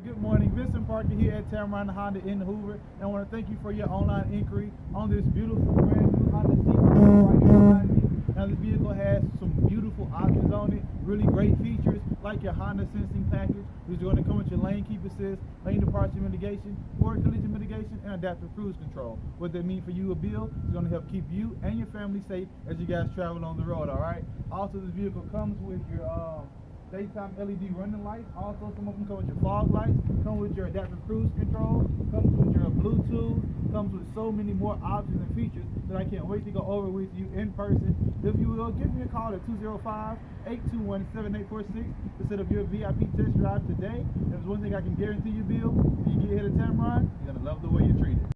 Good morning, Vincent Parker here at Tameron Honda in Hoover, and I want to thank you for your online inquiry on this beautiful brand new Honda Civic right here behind me. Now this vehicle has some beautiful options on it, really great features like your Honda sensing package, which is going to come with your lane keep assist, lane departure mitigation, forward collision mitigation, and adaptive cruise control. What that means for you, a bill, is going to help keep you and your family safe as you guys travel on the road. All right. Also, this vehicle comes with your daytime LED running lights. Also, some of them come with your fog lights, come with your adaptive cruise control, comes with your Bluetooth, comes with so many more options and features that I can't wait to go over with you in person. If you will, give me a call at 205-821-7846 to set up your VIP test drive today. There's one thing I can guarantee you, Bill, when you get here to Tameron, you're going to love the way you're treated.